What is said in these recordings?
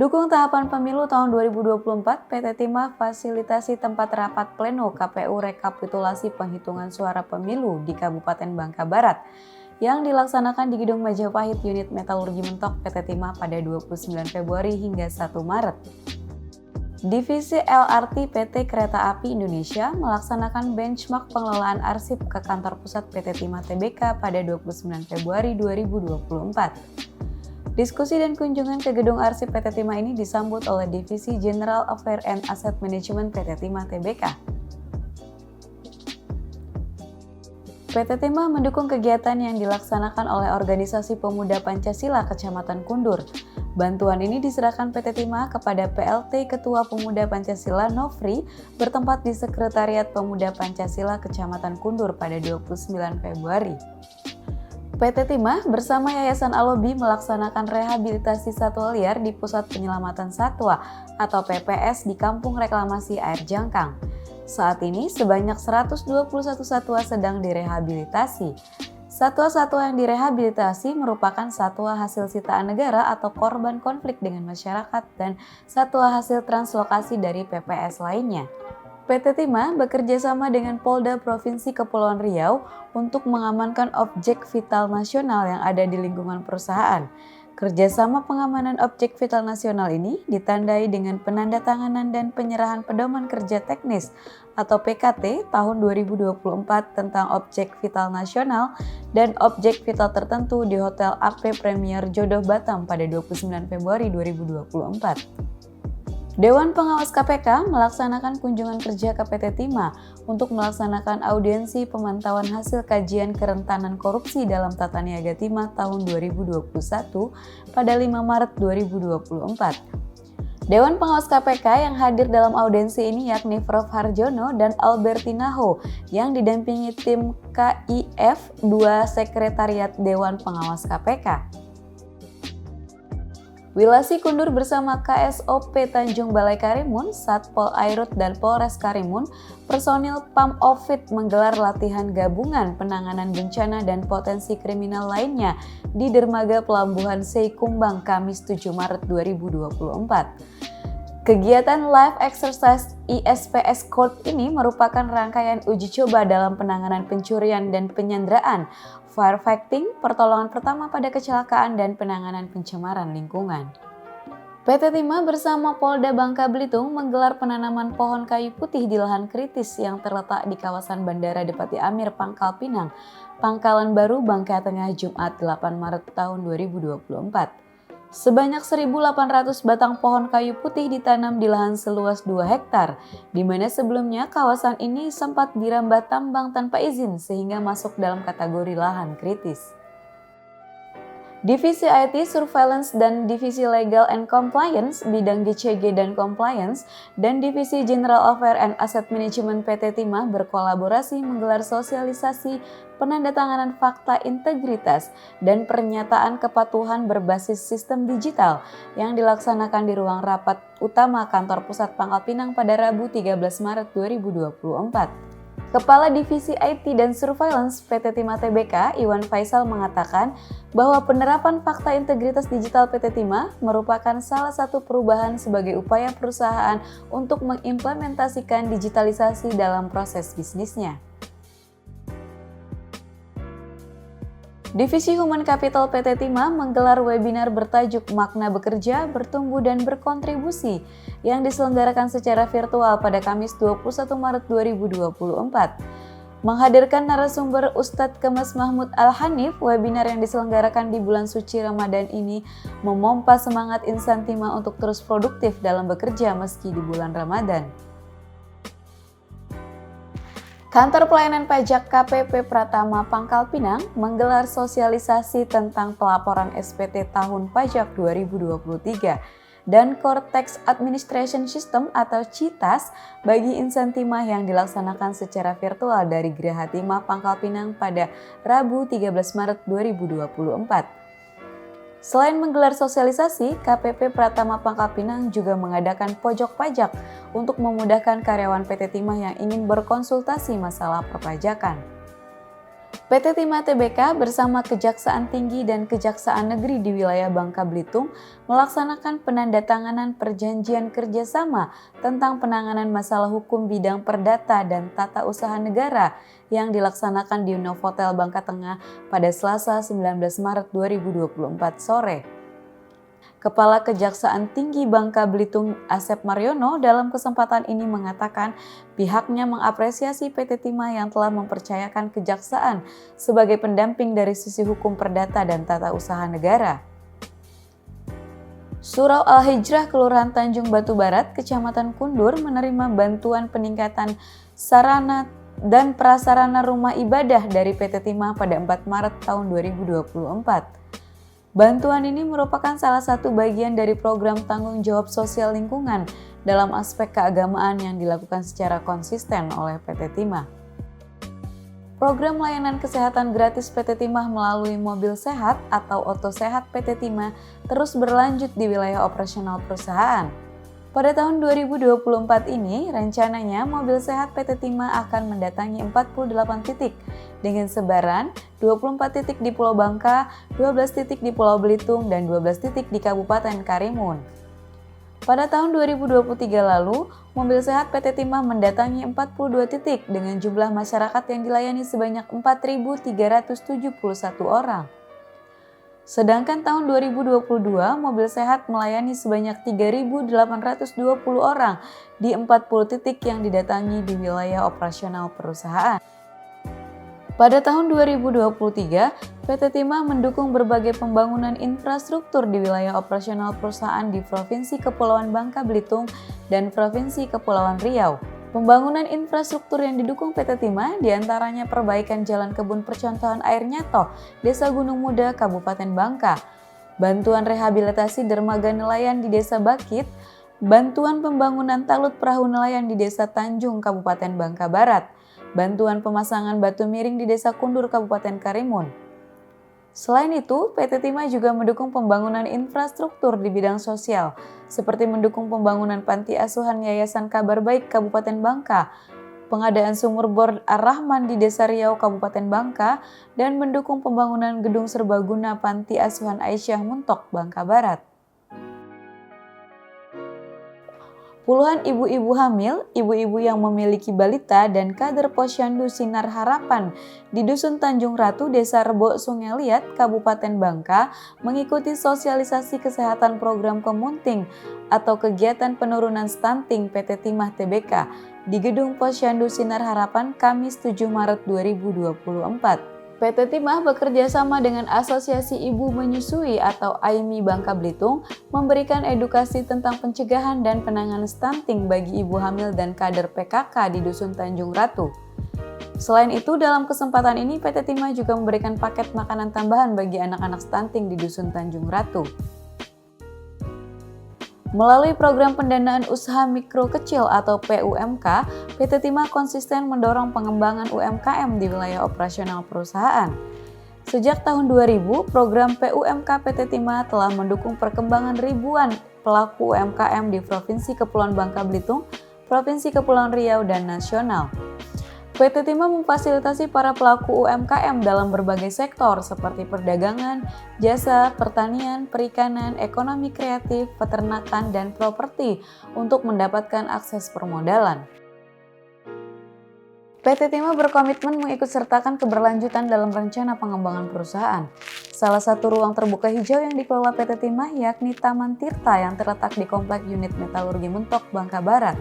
Dukung tahapan pemilu tahun 2024, PT Timah fasilitasi tempat rapat pleno KPU rekapitulasi penghitungan suara pemilu di Kabupaten Bangka Barat yang dilaksanakan di Gedung Majapahit Unit Metalurgi Mentok PT Timah pada 29 Februari hingga 1 Maret. Divisi LRT PT Kereta Api Indonesia melaksanakan benchmark pengelolaan arsip ke kantor pusat PT Timah Tbk pada 29 Februari 2024. Diskusi dan kunjungan ke gedung arsip PT Timah ini disambut oleh Divisi General Affairs and Asset Management PT Timah Tbk. PT Timah mendukung kegiatan yang dilaksanakan oleh Organisasi Pemuda Pancasila Kecamatan Kundur. Bantuan ini diserahkan PT Timah kepada PLT Ketua Pemuda Pancasila Nofri bertempat di Sekretariat Pemuda Pancasila Kecamatan Kundur pada 29 Februari. PT Timah bersama Yayasan Alobi melaksanakan rehabilitasi satwa liar di Pusat Penyelamatan Satwa atau PPS di Kampung Reklamasi Air Jangkang. Saat ini sebanyak 121 satwa sedang direhabilitasi. Satwa-satwa yang direhabilitasi merupakan satwa hasil sitaan negara atau korban konflik dengan masyarakat dan satwa hasil translokasi dari PPS lainnya. PT Timah bekerja sama dengan Polda Provinsi Kepulauan Riau untuk mengamankan objek vital nasional yang ada di lingkungan perusahaan. Kerjasama pengamanan objek vital nasional ini ditandai dengan penandatanganan dan penyerahan pedoman kerja teknis atau PKT tahun 2024 tentang objek vital nasional dan objek vital tertentu di Hotel AP Premier Jodoh Batam pada 29 Februari 2024. Dewan Pengawas KPK melaksanakan kunjungan kerja ke PT Timah untuk melaksanakan audiensi pemantauan hasil kajian kerentanan korupsi dalam Tata Niaga Timah tahun 2021 pada 5 Maret 2024. Dewan Pengawas KPK yang hadir dalam audiensi ini yakni Prof. Harjono dan Albertina Ho yang didampingi tim KIF 2 Sekretariat Dewan Pengawas KPK. Wilasi Kundur bersama KSOP Tanjung Balai Karimun, Satpol Airut dan Polres Karimun, personil Pam Ofid menggelar latihan gabungan penanganan bencana dan potensi kriminal lainnya di Dermaga Pelabuhan Seikumbang Kamis 7 Maret 2024. Kegiatan Live Exercise ISPS Court ini merupakan rangkaian uji coba dalam penanganan pencurian dan penyanderaan, firefighting, pertolongan pertama pada kecelakaan, dan penanganan pencemaran lingkungan. PT Timah bersama Polda Bangka Belitung menggelar penanaman pohon kayu putih di lahan kritis yang terletak di kawasan Bandara Depati Amir Pangkal Pinang, Pangkalan Baru, Bangka Tengah, Jumat 8 Maret tahun 2024. Sebanyak 1.800 batang pohon kayu putih ditanam di lahan seluas 2 hektar, di mana sebelumnya kawasan ini sempat dirambat tambang tanpa izin sehingga masuk dalam kategori lahan kritis. Divisi IT Surveillance dan Divisi Legal and Compliance, bidang GCG dan Compliance, dan Divisi General Affairs and Asset Management PT Timah berkolaborasi menggelar sosialisasi penandatanganan fakta integritas dan pernyataan kepatuhan berbasis sistem digital yang dilaksanakan di ruang rapat utama Kantor Pusat Pangkal Pinang pada Rabu 13 Maret 2024. Kepala Divisi IT dan Surveillance PT Timah Tbk, Iwan Faisal mengatakan bahwa penerapan fakta integritas digital PT Timah merupakan salah satu perubahan sebagai upaya perusahaan untuk mengimplementasikan digitalisasi dalam proses bisnisnya. Divisi Human Capital PT Timah menggelar webinar bertajuk Makna Bekerja, Bertumbuh dan Berkontribusi yang diselenggarakan secara virtual pada Kamis 21 Maret 2024. Menghadirkan narasumber Ustadz Kemas Mahmud Al-Hanif, webinar yang diselenggarakan di bulan suci Ramadan ini memompa semangat insan Timah untuk terus produktif dalam bekerja meski di bulan Ramadan. Kantor Pelayanan Pajak KPP Pratama Pangkal Pinang menggelar sosialisasi tentang pelaporan SPT Tahun Pajak 2023 dan Core Tax Administration System atau CITAS bagi insan Timah yang dilaksanakan secara virtual dari Geraha Timah Pangkal Pinang pada Rabu 13 Maret 2024. Selain menggelar sosialisasi, KPP Pratama Pangkal Pinang juga mengadakan pojok pajak untuk memudahkan karyawan PT Timah yang ingin berkonsultasi masalah perpajakan. PT Timah Tbk bersama Kejaksaan Tinggi dan Kejaksaan Negeri di wilayah Bangka Belitung melaksanakan penandatanganan perjanjian kerjasama tentang penanganan masalah hukum bidang perdata dan tata usaha negara yang dilaksanakan di Novotel Bangka Tengah pada Selasa 19 Maret 2024 sore. Kepala Kejaksaan Tinggi Bangka Belitung Asep Mariono dalam kesempatan ini mengatakan pihaknya mengapresiasi PT Timah yang telah mempercayakan kejaksaan sebagai pendamping dari sisi hukum perdata dan tata usaha negara. Surau Al-Hijrah Kelurahan Tanjung Batu Barat, Kecamatan Kundur menerima bantuan peningkatan sarana dan prasarana rumah ibadah dari PT Timah pada 4 Maret tahun 2024. Bantuan ini merupakan salah satu bagian dari program tanggung jawab sosial lingkungan dalam aspek keagamaan yang dilakukan secara konsisten oleh PT Timah. Program layanan kesehatan gratis PT Timah melalui mobil sehat atau Oto Sehat PT Timah terus berlanjut di wilayah operasional perusahaan. Pada tahun 2024 ini, rencananya mobil sehat PT Timah akan mendatangi 48 titik dengan sebaran 24 titik di Pulau Bangka, 12 titik di Pulau Belitung, dan 12 titik di Kabupaten Karimun. Pada tahun 2023 lalu, mobil sehat PT Timah mendatangi 42 titik dengan jumlah masyarakat yang dilayani sebanyak 4.371 orang. Sedangkan tahun 2022, mobil sehat melayani sebanyak 3.820 orang di 40 titik yang didatangi di wilayah operasional perusahaan. Pada tahun 2023, PT Timah mendukung berbagai pembangunan infrastruktur di wilayah operasional perusahaan di Provinsi Kepulauan Bangka Belitung dan Provinsi Kepulauan Riau. Pembangunan infrastruktur yang didukung PT Timah diantaranya perbaikan Jalan Kebun Percontohan Air Nyato, Desa Gunung Muda, Kabupaten Bangka, bantuan rehabilitasi dermaga nelayan di Desa Bakit, bantuan pembangunan talut perahu nelayan di Desa Tanjung, Kabupaten Bangka Barat, bantuan pemasangan batu miring di Desa Kundur, Kabupaten Karimun. Selain itu, PT Timah juga mendukung pembangunan infrastruktur di bidang sosial, seperti mendukung pembangunan panti asuhan Yayasan Kabar Baik Kabupaten Bangka, pengadaan sumur bor Ar-Rahman di Desa Riau Kabupaten Bangka, dan mendukung pembangunan gedung serbaguna panti asuhan Aisyah Muntok Bangka Barat. Puluhan ibu-ibu hamil, ibu-ibu yang memiliki balita, dan kader Posyandu Sinar Harapan di Dusun Tanjung Ratu, Desa Rebo, Sungai Liat, Kabupaten Bangka mengikuti sosialisasi kesehatan program Kemunting atau kegiatan penurunan stunting PT Timah Tbk di Gedung Posyandu Sinar Harapan Kamis 7 Maret 2024. PT Timah bekerja sama dengan Asosiasi Ibu Menyusui atau AIMI Bangka Belitung memberikan edukasi tentang pencegahan dan penanganan stunting bagi ibu hamil dan kader PKK di Dusun Tanjung Ratu. Selain itu, dalam kesempatan ini PT Timah juga memberikan paket makanan tambahan bagi anak-anak stunting di Dusun Tanjung Ratu. Melalui program pendanaan usaha mikro kecil atau PUMK, PT Timah konsisten mendorong pengembangan UMKM di wilayah operasional perusahaan. Sejak tahun 2000, program PUMK PT Timah telah mendukung perkembangan ribuan pelaku UMKM di Provinsi Kepulauan Bangka Belitung, Provinsi Kepulauan Riau, dan nasional. PT Timah memfasilitasi para pelaku UMKM dalam berbagai sektor seperti perdagangan, jasa, pertanian, perikanan, ekonomi kreatif, peternakan, dan properti untuk mendapatkan akses permodalan. PT Timah berkomitmen mengikutsertakan keberlanjutan dalam rencana pengembangan perusahaan. Salah satu ruang terbuka hijau yang dikelola PT Timah yakni Taman Tirta yang terletak di Komplek Unit Metalurgi Mentok, Bangka Barat.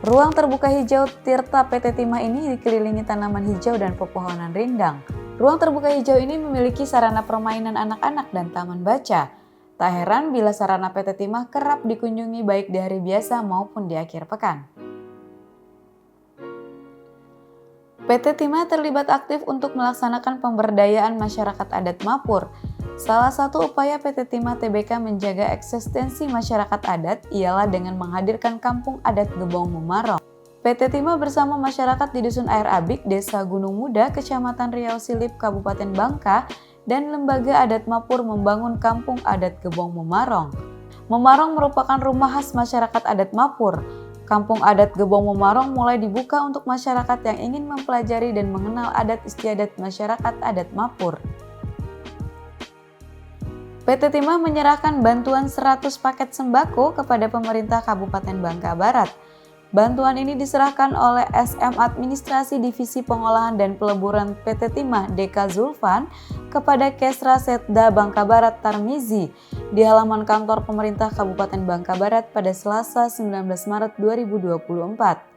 Ruang terbuka hijau Tirta PT Timah ini dikelilingi tanaman hijau dan pepohonan rindang. Ruang terbuka hijau ini memiliki sarana permainan anak-anak dan taman baca. Tak heran bila sarana PT Timah kerap dikunjungi baik di hari biasa maupun di akhir pekan. PT Timah terlibat aktif untuk melaksanakan pemberdayaan masyarakat adat Mapur. Salah satu upaya PT Timah Tbk menjaga eksistensi masyarakat adat ialah dengan menghadirkan Kampung Adat Gebong Memarong. PT Timah bersama masyarakat di Dusun Air Abik, Desa Gunung Muda, Kecamatan Riau Silip, Kabupaten Bangka, dan Lembaga Adat Mapur membangun Kampung Adat Gebong Memarong. Memarong merupakan rumah khas masyarakat adat Mapur. Kampung Adat Gebong Memarong mulai dibuka untuk masyarakat yang ingin mempelajari dan mengenal adat istiadat masyarakat adat Mapur. PT Timah menyerahkan bantuan 100 paket sembako kepada pemerintah Kabupaten Bangka Barat. Bantuan ini diserahkan oleh SM Administrasi Divisi Pengolahan dan Peleburan PT Timah Deka Zulfan kepada Kesra Setda Bangka Barat Tarmizi di halaman kantor pemerintah Kabupaten Bangka Barat pada Selasa 19 Maret 2024.